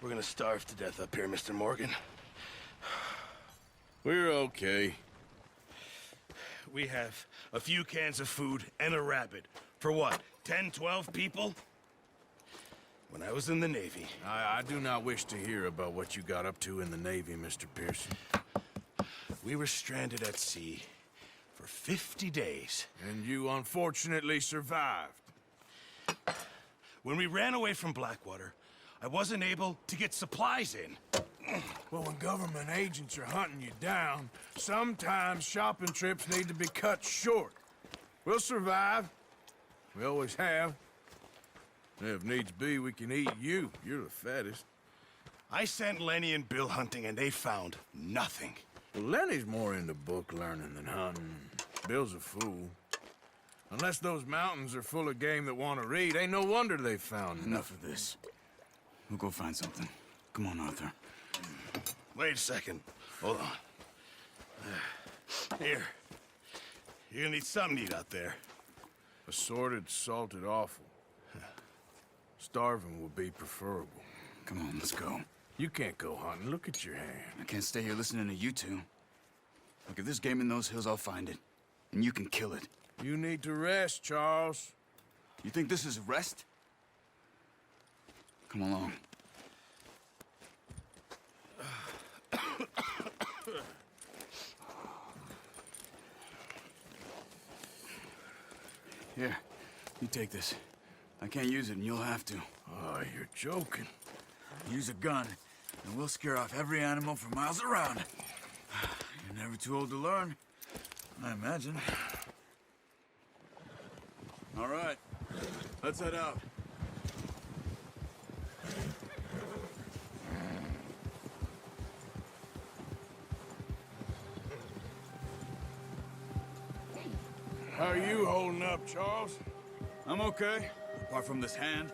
We're gonna starve to death up here, Mr. Morgan. We're okay. We have a few cans of food and a rabbit. For what, 10, 12 people? When I was in the Navy... I do not wish to hear about what you got up to in the Navy, Mr. Pearson. We were stranded at sea for 50 days. And you unfortunately survived. When we ran away from Blackwater, I wasn't able to get supplies in. Well, when government agents are hunting you down, sometimes shopping trips need to be cut short. We'll survive. We always have. If needs be, we can eat you. You're the fattest. I sent Lenny and Bill hunting, and they found nothing. Well, Lenny's more into book learning than hunting. Bill's a fool. Unless those mountains are full of game that want to read, ain't no wonder they found Enough of this. We'll go find something. Come on, Arthur. Wait a second. Hold on. Here. You're gonna need something to eat out there. Assorted, salted offal. Starving would be preferable. Come on, let's go. You can't go hunting. Look at your hand. I can't stay here listening to you two. Look, if there's game in those hills, I'll find it. And you can kill it. You need to rest, Charles. You think this is rest? Come along. Here, you take this. I can't use it, and you'll have to. Oh, you're joking. Use a gun, and we'll scare off every animal for miles around. You're never too old to learn, I imagine. All right, let's head out. How are you holding up, Charles? I'm okay, apart from this hand.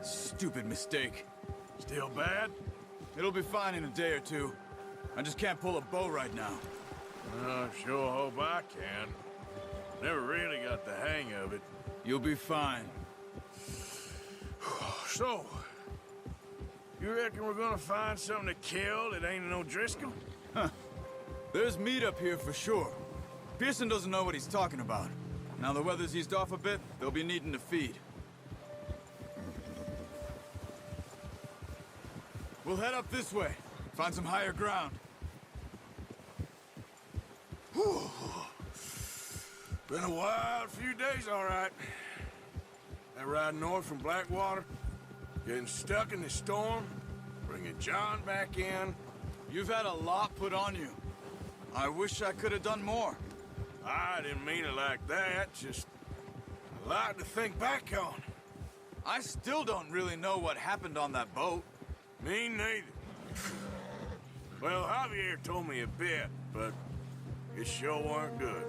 Stupid mistake. Still bad? It'll be fine in a day or two. I just can't pull a bow right now. I sure hope I can. Never really got the hang of it. You'll be fine. So, you reckon we're gonna find something to kill that ain't no Driscoll? Huh. There's meat up here for sure. Pearson doesn't know what he's talking about. Now the weather's eased off a bit, they'll be needing to feed. We'll head up this way. Find some higher ground. Whew. Been a wild few days, all right. That ride north from Blackwater, getting stuck in the storm, bringing John back in. You've had a lot put on you. I wish I could have done more. I didn't mean it like that, just a lot to think back on. I still don't really know what happened on that boat. Me neither. Well, Javier told me a bit, but it sure weren't good.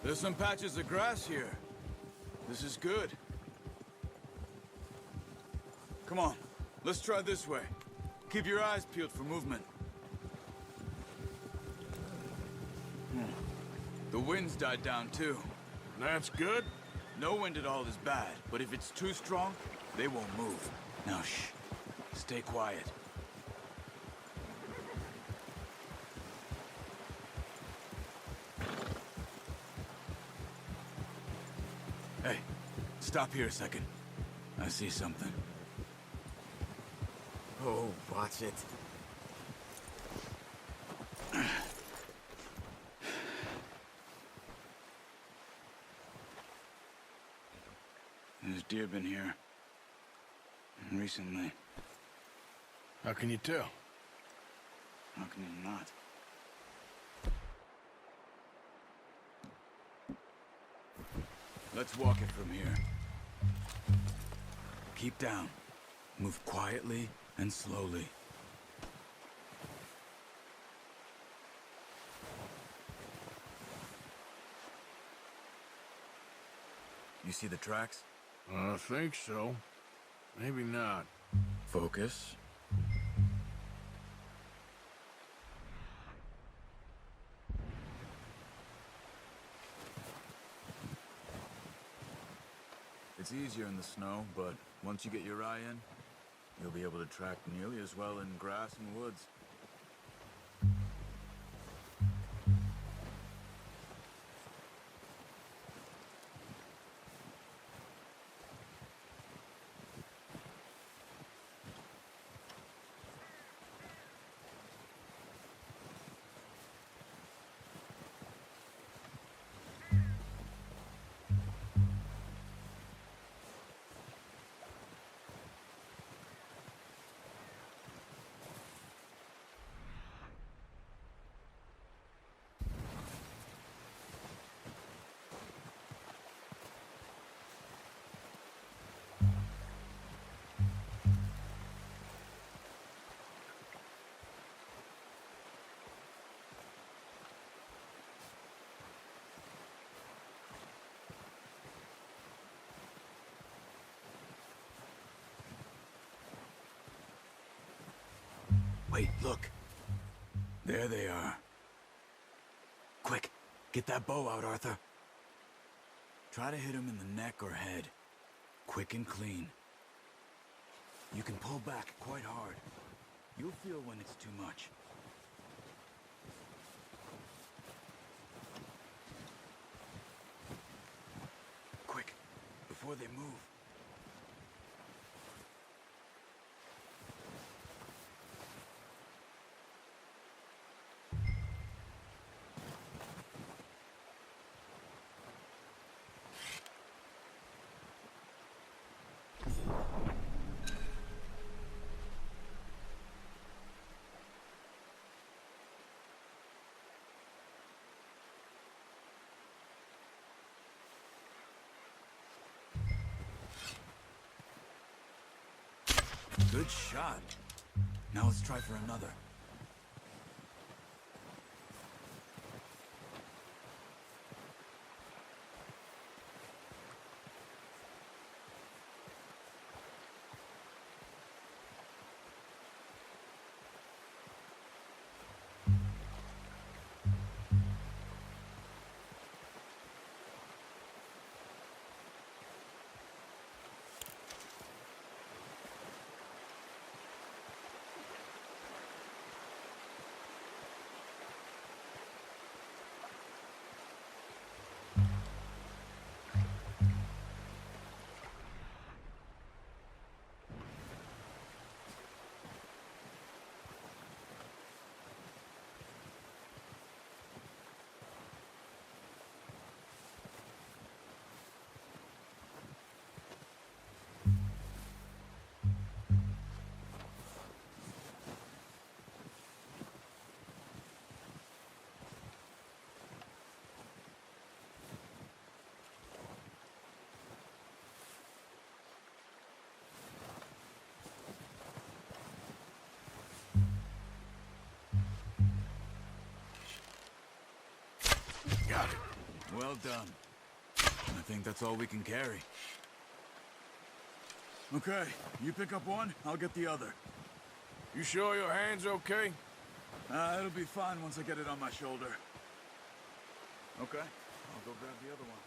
There's some patches of grass here. This is good. Come on, let's try this way. Keep your eyes peeled for movement. The wind's died down too. That's good. No wind at all is bad, but if it's too strong, they won't move. Now shh, stay quiet. Hey, stop here a second. I see something. Oh, watch it. There's deer been here. Recently. How can you tell? How can you not? Let's walk it from here. Keep down. Move quietly and slowly. You see the tracks? I think so. Maybe not. Focus. It's easier in the snow, but once you get your eye in, you'll be able to track nearly as well in grass and woods. Wait, look. There they are. Quick, get that bow out, Arthur. Try to hit him in the neck or head. Quick and clean. You can pull back quite hard. You'll feel when it's too much. Quick, before they move. Good shot. Now let's try for another. Got it. Well done. I think that's all we can carry. Okay, you pick up one, I'll get the other. You sure your hand's okay? It'll be fine once I get it on my shoulder. Okay, I'll go grab the other one.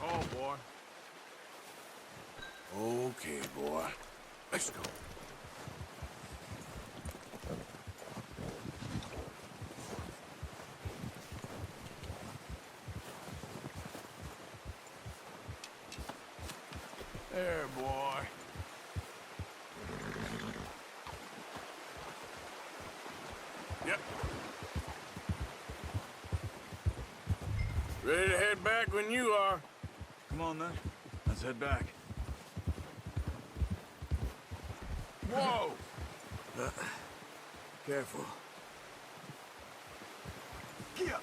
Oh, boy. Okay, boy. Let's go. There, boy. Yep. Ready to head back when you are. Come on, then. Let's head back. Whoa! Careful. Yeah.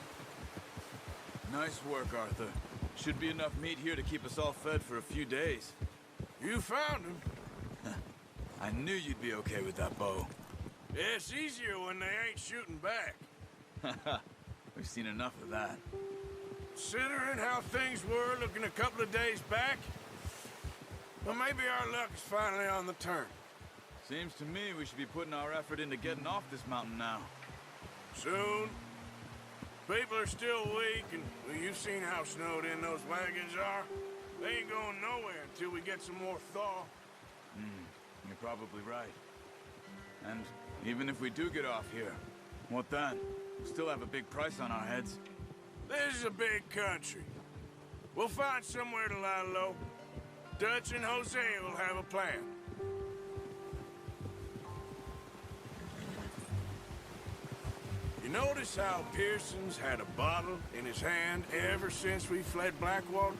Nice work, Arthur. Should be enough meat here to keep us all fed for a few days. You found him. I knew you'd be okay with that bow. Yeah, it's easier when they ain't shooting back. We've seen enough of that. Considering how things were looking a couple of days back, well, maybe our luck is finally on the turn. Seems to me we should be putting our effort into getting off this mountain now. Soon. People are still weak, and well, you've seen how snowed in those wagons are. They ain't going nowhere until we get some more thaw. You're probably right. And even if we do get off here, what then? We still have a big price on our heads. This is a big country. We'll find somewhere to lie low. Dutch and Jose will have a plan. You notice how Pearson's had a bottle in his hand ever since we fled Blackwater?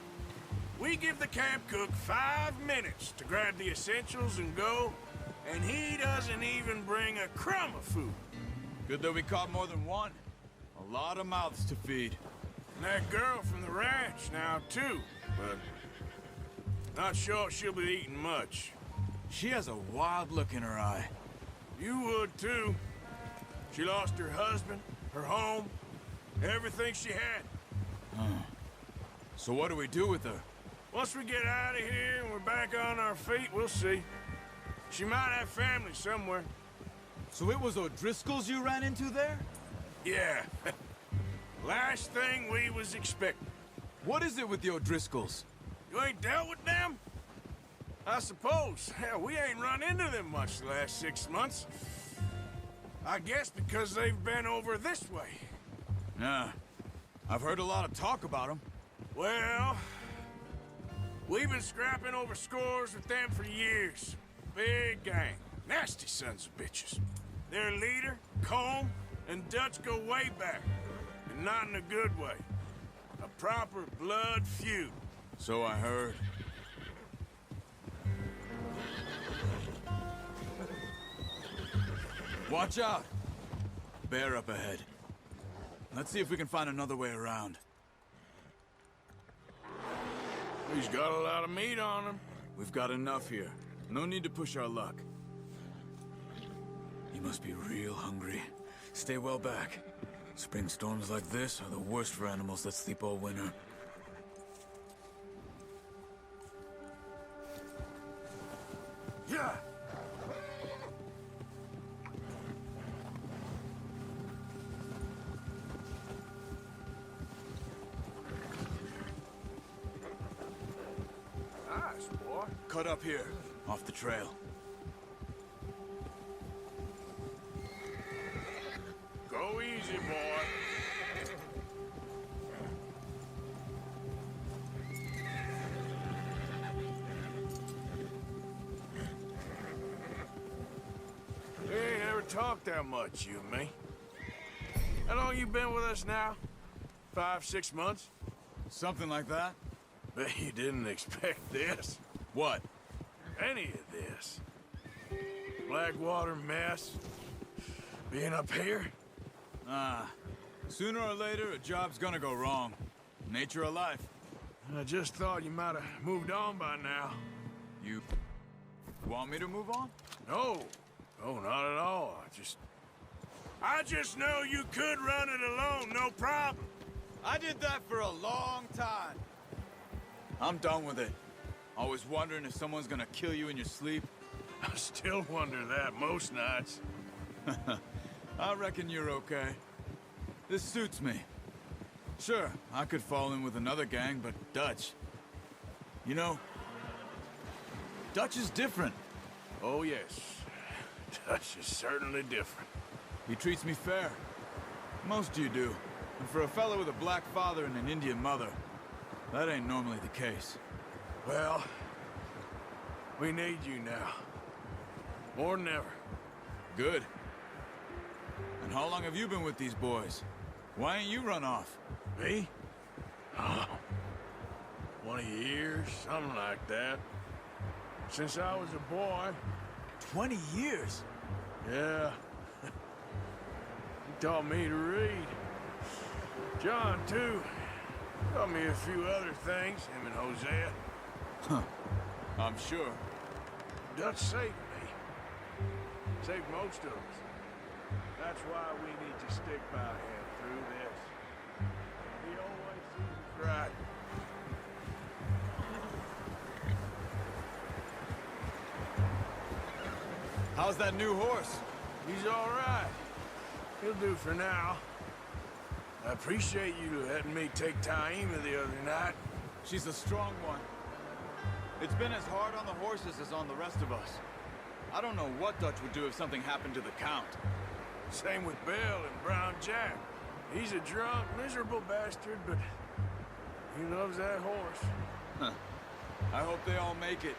We give the camp cook 5 minutes to grab the essentials and go, and he doesn't even bring a crumb of food. Good that we caught more than one. A lot of mouths to feed. And that girl from the ranch now, too, but not sure she'll be eating much. She has a wild look in her eye. You would, too. She lost her husband, her home, everything she had. So what do we do with her? Once we get out of here and we're back on our feet, we'll see. She might have family somewhere. So it was O'Driscoll's you ran into there? Yeah. Last thing we was expecting. What is it with the O'Driscolls? You ain't dealt with them? I suppose. Hell, we ain't run into them much the last 6 months. I guess because they've been over this way. Yeah. I've heard a lot of talk about them. Well, we've been scrapping over scores with them for years. Big gang. Nasty sons of bitches. Their leader, Combe, and Dutch go way back. And not in a good way. A proper blood feud. So I heard. Watch out! Bear up ahead. Let's see if we can find another way around. He's got a lot of meat on him. We've got enough here. No need to push our luck. You must be real hungry. Stay well back. Spring storms like this are the worst for animals that sleep all winter. Yeah. Nice, boy. Cut up here, off the trail. Go easy, boy. We ain't ever talked that much, you and me. How long you been with us now? 5, 6 months? Something like that? Bet you didn't expect this. What? Any of this. Blackwater mess. Being up here. Sooner or later, a job's gonna go wrong. Nature of life. I just thought you might have moved on by now. You want me to move on? No. No, not at all. I just know you could run it alone, no problem. I did that for a long time. I'm done with it. Always wondering if someone's gonna kill you in your sleep. I still wonder that most nights. I reckon you're okay. This suits me. Sure, I could fall in with another gang, but Dutch, You know, Dutch is different. Oh, yes. Dutch is certainly different. He treats me fair. Most you do. And for a fellow with a black father and an Indian mother, that ain't normally the case. Well, we need you now. More than ever. Good. And how long have you been with these boys? Why ain't you run off? Me? Oh, 20 years, something like that. Since I was a boy. 20 years? Yeah. He taught me to read. John, too. Taught me a few other things, him and Hosea. Huh. I'm sure. Dutch saved me. Saved most of us. That's why we need to stick by him through this. He always sees us right. How's that new horse? He's all right. He'll do for now. I appreciate you letting me take Taima the other night. She's a strong one. It's been as hard on the horses as on the rest of us. I don't know what Dutch would do if something happened to the Count. Same with Bill and Brown Jack. He's a drunk, miserable bastard, but he loves that horse. Huh. I hope they all make it.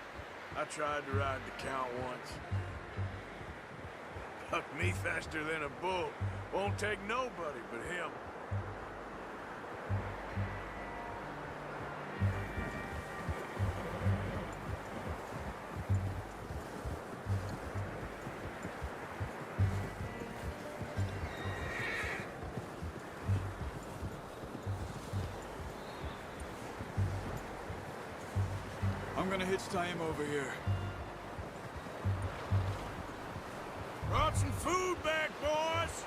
I tried to ride the Count once. Bucked me faster than a bull. Won't take nobody but him. I'm gonna hitch Taima over here. Brought some food back, boys!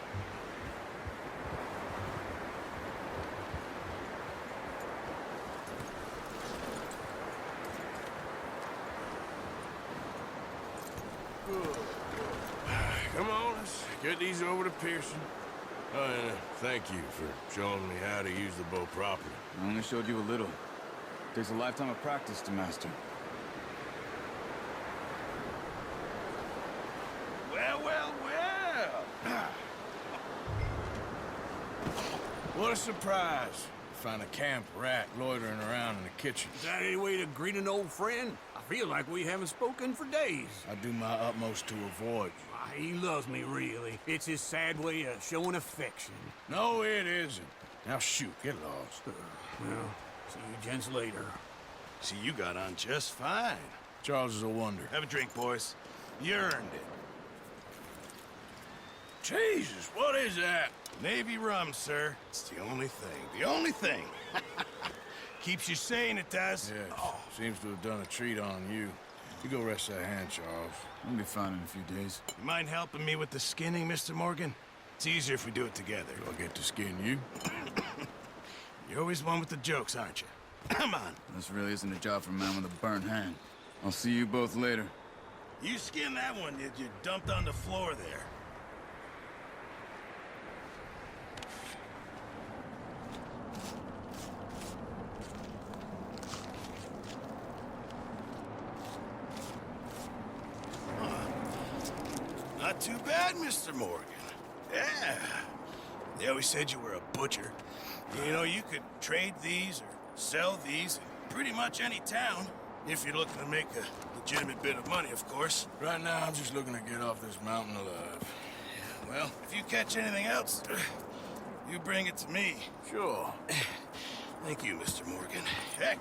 Good. Come on, let's get these over to Pearson. Oh, and thank you for showing me how to use the bow properly. I only showed you a little. Takes a lifetime of practice to master. Well, well, well! What a surprise. Find a camp rat loitering around in the kitchen. Is that any way to greet an old friend? I feel like we haven't spoken for days. I do my utmost to avoid you. Ah, he loves me, really. It's his sad way of showing affection. No, it isn't. Now shoot, get lost. Well, see you gents later. See, you got on just fine. Charles is a wonder. Have a drink, boys. You earned it. Jesus, what is that? Navy rum, sir. It's the only thing. The only thing. Keeps you sane, it does. Yes, seems to have done a treat on you. You go rest that hand, Charles. I'll be fine in a few days. You mind helping me with the skinning, Mr. Morgan? It's easier if we do it together. Do I get to skin you? You're always one with the jokes, aren't you? Come on. This really isn't a job for a man with a burnt hand. I'll see you both later. You skinned that one that you dumped on the floor there. Not too bad, Mr. Morgan. Yeah. They always said you were a butcher. You know, you could trade these or sell these in pretty much any town. If you're looking to make a legitimate bit of money, of course. Right now, I'm just looking to get off this mountain alive. Well, if you catch anything else, you bring it to me. Sure. Thank you, Mr. Morgan. Heck,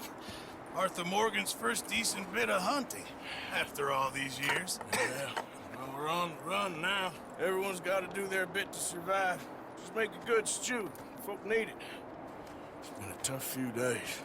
Arthur Morgan's first decent bit of hunting after all these years. Yeah. Well, we're on the run now. Everyone's got to do their bit to survive. Just make a good stew. Folk need it. It's been a tough few days.